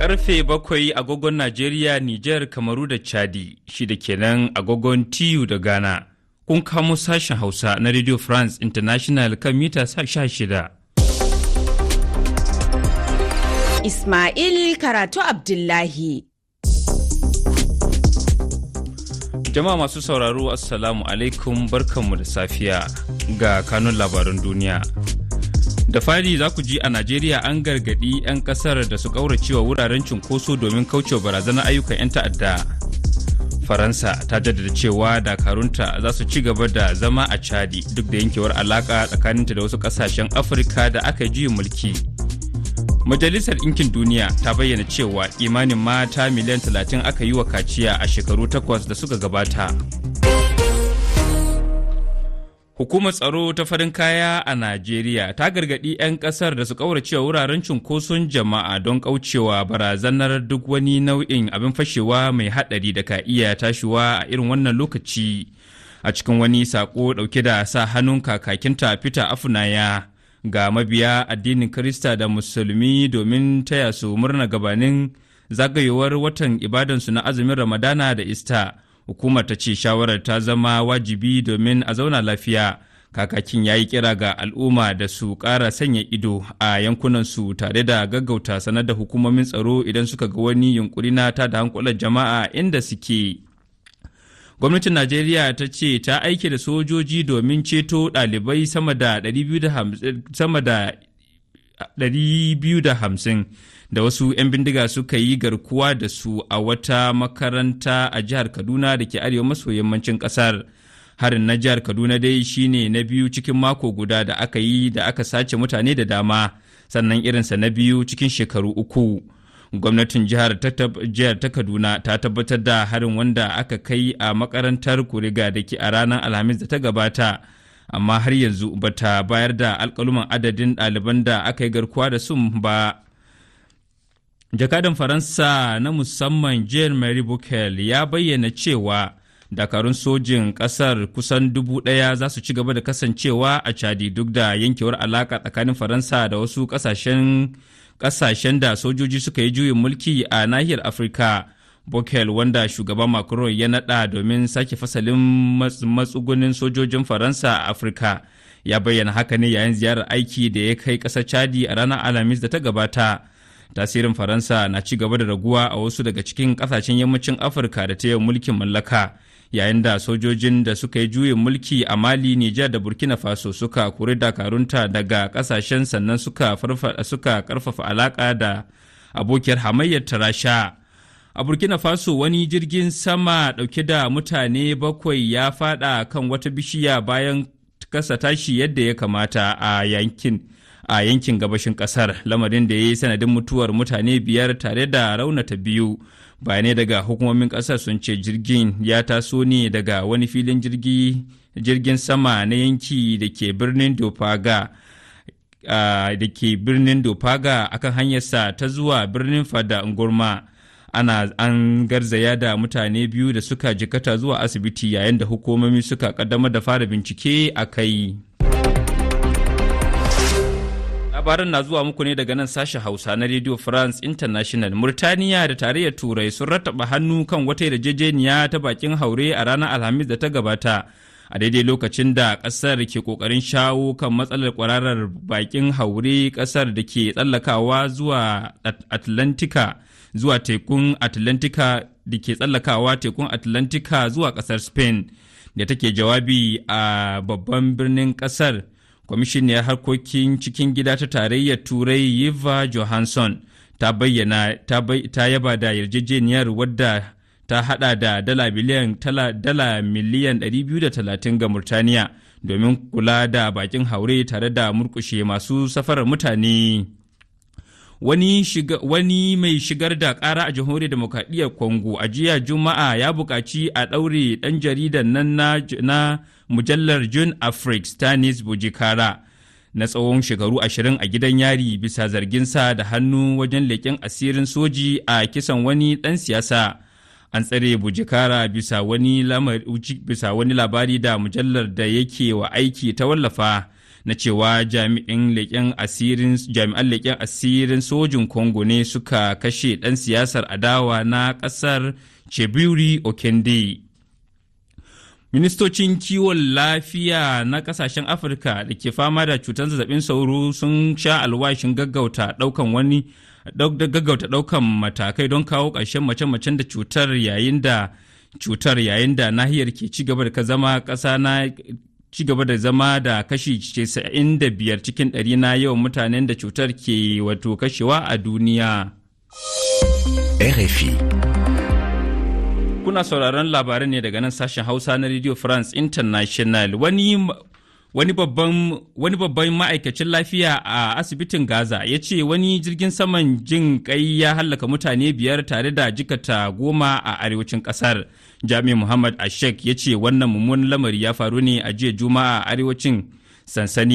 Karfe 7 agogon Najeriya, Nijar, Kamaru da Chadi, shida kenan agogon TU da Ghana. Kun kamo sashen Hausa na Radio France International kan mita 16. Ismail Karatu Abdullahi. Jama'a masu sauraro, Assalamu alaikum, barkanmu da safiya ga kanun labaran duniya. Da fari za ku ji a Najeriya an gargadi 'yan kasar da su kauracewa wuraren cunkoso domin kaucewa barazanar ayyukan 'yan ta'adda. Faransa ta jaddada cewa dakarunta za su ci gaba da zama a Chadi duk da yankewar alaka tsakaninta da wasu kasashen Afirka da aka juyin mulki. Majalisar Ɗinkin Duniya ta bayyana cewa imanin mata miliyan 30 aka yi wa kaciya a shekaru 8 da suka gabata. Hukumar tsaro ta farin kaya a Najeriya ta gargaɗi 'yan ƙasar da su ƙauracewa wuraren cunkoson jama'a don ƙaucewa barazanar duk wani nau'in abin fashewa mai haɗari da ka iya tashiwa a irin wannan lokaci. A cikin wani saƙo ɗauke da sa hannun kakakinta Peter Afunaya ga mabiya addinin Kirista da Musulmi domin taya su murna gabanin zagayowar watan ibadansu na azumin Ramadana da Ista. Hukumar ta ce shawarar ta zama wajibi domin a zauna lafiya. Kakakin ya yi kira ga al'umma da su ƙara sanya ido a yankunansu tare da gaggauta sanar da hukumomin tsaro idan suka ga wani yunkuri na ta da hankulan jama'a inda suke. Gwamnatin Najeriya ta ce ta aike da sojoji domin ceto ɗalibai sama da 250 da wasu 'yan bindiga suka yi garkuwa da su a wata makaranta a jihar Kaduna da ke arewa maso yammacin kasar. Harin na jihar Kaduna dai shine na biyu cikin mako guda da aka yi da aka sace mutane da dama, sannan irinsa na biyu cikin shekaru 3. Gwamnatin jihar ta Kaduna ta tabbatar da harin wanda aka kai a makarantar Kuriga da ke a ranar Alhamis da ta gabata, amma har yanzu bata bayar da alƙaluman adadin ɗaliban da aka yi garkuwa da su ba. Jakadan Faransa na musamman Jean-Marie Bockel ya bayyana cewa dakarun sojin kasar kusan 1,000 za su ci gaba da kasancewa a Chadi duk da yankewar alaka tsakanin Faransa da wasu kasashen da sojoji suka yi juyin mulki a nahiyar Afirka. Bockel, wanda shugaban Macron ya nada domin sake fasalin matsugunin sojojin Faransa a Afirka, ya bayyana haka ne yayin ziyarar aiki da ya kai kasar Chadi a ranar Alhamis da ta gabata. Tasirin Faransa na ci gaba da raguwa a wasu daga cikin kasashen yammacin Afirka da ta yi mulkin mallaka, yayin da sojojin da suka yi juyin mulki a Mali, Nijar da Burkina Faso suka kori dakarunta daga kasashen, sannan suka karfafa alaka da abokiyar hamayyar Rasha. A Burkina Faso wani jirgin sama dauke da mutane 7 ya fada kan wata bishiya bayan kasa tashi yadda ya kamata a yankin gabashin kasar, lamarin da ya yi sanadin mutuwar mutane 5 tare da raunata 2. Bayanai daga hukumomin kasar sun ce jirgin ya taso ne daga wani filin jirgin sama na yanki da ke birnin Dopaga akan hanyarsa ta zuwa birnin Fada Ngurma. An garzaya da mutane 2 da suka jikata zuwa asibiti yayin da hukumomi suka kaddamar da fara bincike a kai. Labaran na zuwa muku ne daga nan sashen Hausa na Radio France International. Murtaniya da Tarayyar Turai sun rattaba hannu kan wata yarjejeniya ta bakin haure a ranar Alhamis da ta gabata, a daidai lokacin da kasar ke kokarin shawo kan matsalar kwararar bakin haure kasar da ke tsallakawa zuwa tekun Atlantika da ke tsallakawa tekun Atlantika zuwa kasar Spain. Da take jawabi a babban birnin kasar, kwamishiniyar harkokin cikin gida ta Tarayyar Turai Eva Johansson ta yaba da yarjejeniyar wadda ta hada da dala miliyan 230 ga Murtaniya domin kula da bakin haure tare da murkushe masu safarar mutane. Wani mai shigar da ƙara a jamhuriyar demokradiyyar Congo a jiya Juma'a ya buƙaci a ɗaure ɗan jaridan nan na mujallar Jeune Afrique Stanis Bujikara na tsawon shekaru 20 a gidan yari bisa zarginsa da hannu wajen leƙen asirin soji a kisan wani ɗan siyasa. An tsare Bujikara bisa wani labari da mujallar da yake wa aiki ta wallafa na cewa jami'an leƙen asirin sojin Congo ne suka kashe ɗan siyasar adawa na ƙasar Cheburi Okende. Ministocin kiwon lafiya na kasashen Afirka da ke fama da cutar zazzabin sauro sun sha alwashin gaggauta ɗaukan matakai don kawo ƙarshen mace-macen da cutar yayin da nahiyar ke ci gaba da zama da kashi 95 cikin 100 na yawan mutanen da cutar ke wato kashewa a duniya. RFI. Kuna sauraron labaran ne daga nan sashen Hausa na Radio France International. Wani babban ma'aikacin lafiya a asibitin Gaza ya ce wani jirgin saman jin kai ya hallaka mutane 5 tare da jikata 10 a arewacin kasar. Jami Muhammad Ashek ya ce wannan mummunan lamari ya faru ne a jiya Juma'a a arewacin sansani